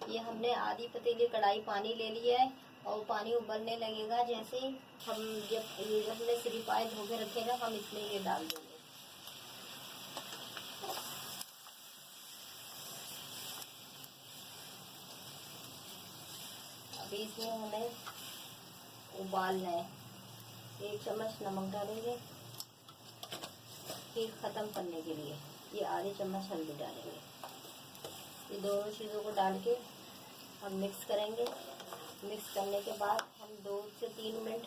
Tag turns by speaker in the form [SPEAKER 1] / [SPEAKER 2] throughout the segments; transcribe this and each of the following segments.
[SPEAKER 1] ये हमने आधी पतीली कढ़ाई पानी ले लिया है और पानी उबलने लगेगा। जैसे हम जब हमने श्रीपाई धो के रखेगा हम इसमें ये डाल देंगे। अभी इसमें हमें उबालना है। 1 चम्मच नमक डालेंगे खीर खत्म करने के लिए। ये आधे चम्मच हल्दी डालेंगे। ये दोनों चीज़ों को डाल के हम मिक्स करेंगे। मिक्स करने के बाद हम 2 से 3 मिनट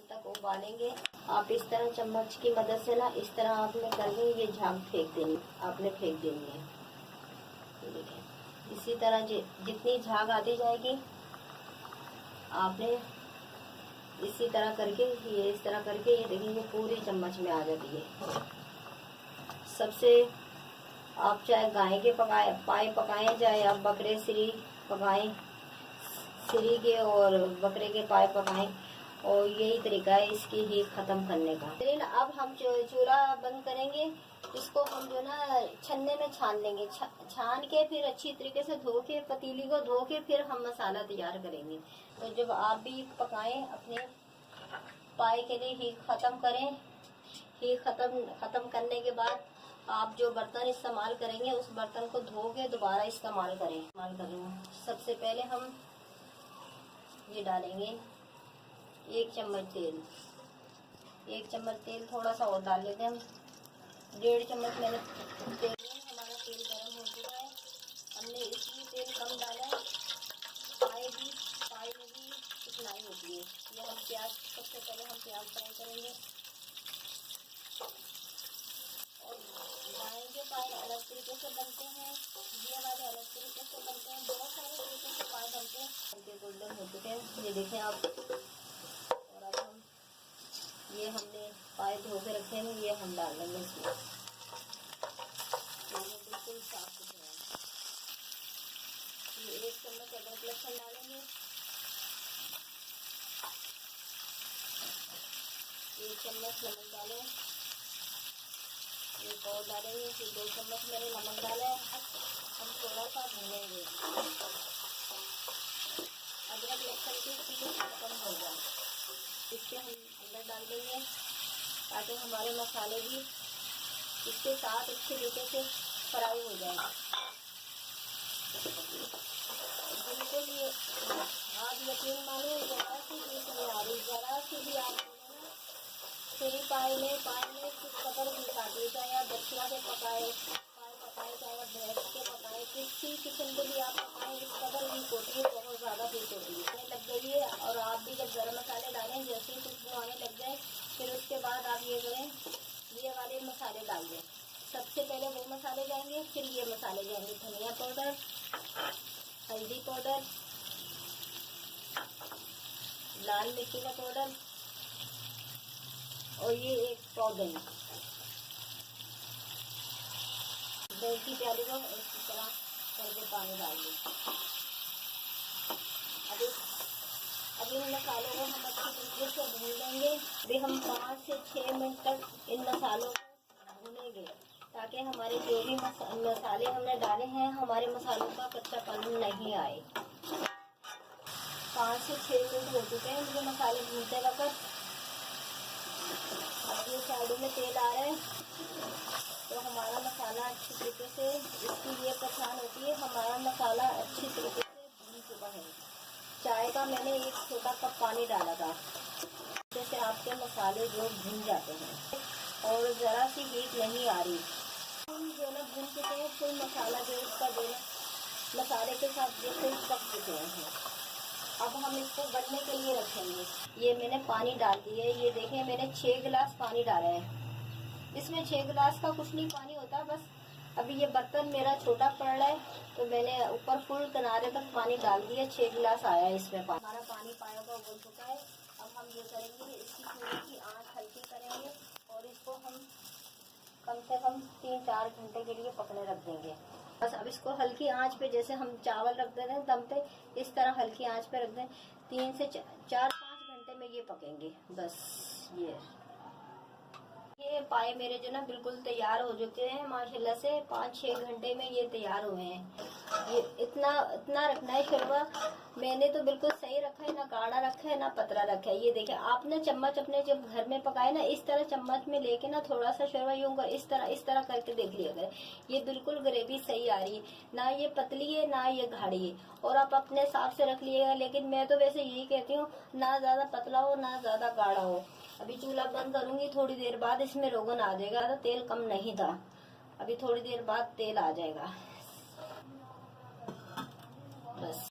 [SPEAKER 1] तक उबालेंगे। आप इस तरह चम्मच की मदद से ना इस तरह आपने करके ये झाग फेंक देनी, आपने फेंक देनी है। ये देखें, इसी तरह जितनी झाग आती जाएगी आपने इसी तरह करके ये इस तरह करके ये देखेंगे पूरे चम्मच में आ जाती है। सबसे आप चाहे गाय के पाए पकाएं, चाहे आप बकरे श्री पकाएं, श्री के और बकरे के पाए पकाएं, और यही तरीका है इसकी हीट खत्म करने का। लेकिन अब हम चूल्हा बंद करेंगे। इसको हम जो ना छन्ने में छान लेंगे। छान के फिर अच्छी तरीके से धो के पतीली को धो के फिर हम मसाला तैयार करेंगे। तो जब आप भी पकाएं अपने पाए के लिए हीट खत्म करें। हीट खत्म करने के बाद आप जो बर्तन इस्तेमाल करेंगे उस बर्तन को धो के दोबारा इस्तेमाल करेंगे। सबसे पहले हम ये डालेंगे 1 चम्मच तेल। 1 चम्मच तेल, थोड़ा सा और डाल लेते हैं हम। 1.5 चम्मच मैंने तेल में, हमारा तेल गर्म हो चुका है। हमने इसलिए तेल कम डाला है, पाए में भी चिकनाई होती है। ये हम प्याज, सबसे पहले हम प्याज फ्राई करेंगे। और गाय के पाए अलग तरीके से बनते हैं, ये वाले अलग तरीके से बनते हैं, बहुत सारे तरीके से पाए बनते हैं। उनके गोल्डन हो चुके हैं, ये देखें आप। और अब हम ये हमने पाए धो के रखे हैं, ये हम डाल देंगे इसमें। ये बिल्कुल साफ सुथरा है। ये 1 चम्मच अदरक लहसुन डालेंगे। 1 चम्मच नमक डालें। एक और डालेंगे। फिर 2 चम्मच मैंने नमक डाला है। हम थोड़ा सा भूनेंगे, अदरक लहसुन की पीस कम हो जाए। इसके हम अंदर डाल देंगे ताकि हमारे मसाले भी इसके साथ अच्छे तरीके से फ्राई हो जाए। बिल्कुल ये आप यकीन मानो, ज़रा सी भी नहीं आ रही, ज़रा सी भी आप फ्री पाए में कुछ कदर भी काटे, चाहे आप बच्चिया के पकाए, चाहे आप भैंस के पकाए, किसी किस्म के भी आप पकाएं, इस कदर भी होती है, बहुत ज़्यादा हीट होती है, लग गई है। और आप भी जब गर्म मसाले डालें, जैसे ही खुशबू आने लग जाए, फिर उसके बाद आप ये करें, ये वाले मसाले डाल दें। सबसे पहले वो मसाले जाएंगे, फिर ये मसाले जाएंगे। धनिया पाउडर, हल्दी पाउडर, लाल मिर्ची का पाउडर, और ये 1 पाव दही की प्याली को इसी तरह करके पानी डाल दें। अभी इन मसालों को हम अच्छी तरीके से भून लेंगे। अभी हम 5 से 6 मिनट तक इन मसालों को भूनेंगे ताकि हमारे जो भी मसाले हमने डाले हैं, हमारे मसालों का कच्चापन नहीं आए। 5 से 6 मिनट हो चुके हैं मुझे मसाले भूनते वक्त। अब ये साइडों में तेल आ रहा है, तो हमारा मसाला अच्छी तरीके से, इसकी ये पहचान होती है हमारा मसाला अच्छी तरीके से भून चुका है। चाय का मैंने 1 छोटा कप पानी डाला था, जैसे आपके मसाले जो भून जाते हैं और ज़रा सी हीट नहीं आ रही। हम जो ना भून चुके हैं, कोई मसाला जो इसका जो मसाले के साथ जो कोई पक चुके हैं। अब हम इसको बनने के लिए रखेंगे। ये मैंने पानी डाल दिया है, ये देखें मैंने 6 गिलास पानी डाला है। इसमें 6 गिलास का कुछ नहीं पानी होता, बस अभी ये बर्तन मेरा छोटा पड़ रहा है तो मैंने ऊपर फुल किनारे तक पानी डाल दिया। 6 गिलास आया है इसमें पानी। हमारा पानी पाया हुआ उबल चुका है। अब हम ये करेंगे, इसकी चूल्हे की आंच हल्की करेंगे और इसको हम कम से कम 3-4 घंटे के लिए पकने रख देंगे। बस अब इसको हल्की आंच पे, जैसे हम चावल रख देते हैं दम पे, इस तरह हल्की आंच पे रख दें। 3 से 4-5 घंटे में ये पकेंगे। बस ये पाए मेरे जो ना बिल्कुल तैयार हो चुके हैं माशाल्लाह से। 5-6 घंटे में ये तैयार हुए हैं। ये इतना इतना रखना है शोरबा। मैंने तो बिल्कुल सही रखा है, ना गाढ़ा रखा है ना पतला रखा है। ये देखिए आप ना चम्मच अपने जब घर में पकाए ना, इस तरह चम्मच में लेके ना थोड़ा सा शोरबा यूं कर इस तरह करके देख लिया करें। ये बिल्कुल ग्रेवी सही आ रही है, ना ये पतली है ना ये गाढ़ी है। और आप अपने हिसाब से रख लिएगा, लेकिन मैं तो वैसे यही कहती हूँ, ना ज्यादा पतला हो ना ज्यादा गाढ़ा हो। अभी चूल्हा बंद करूंगी, थोड़ी देर बाद इसमें रोगन आ जाएगा। तो तेल कम नहीं था, अभी थोड़ी देर बाद तेल आ जाएगा बस।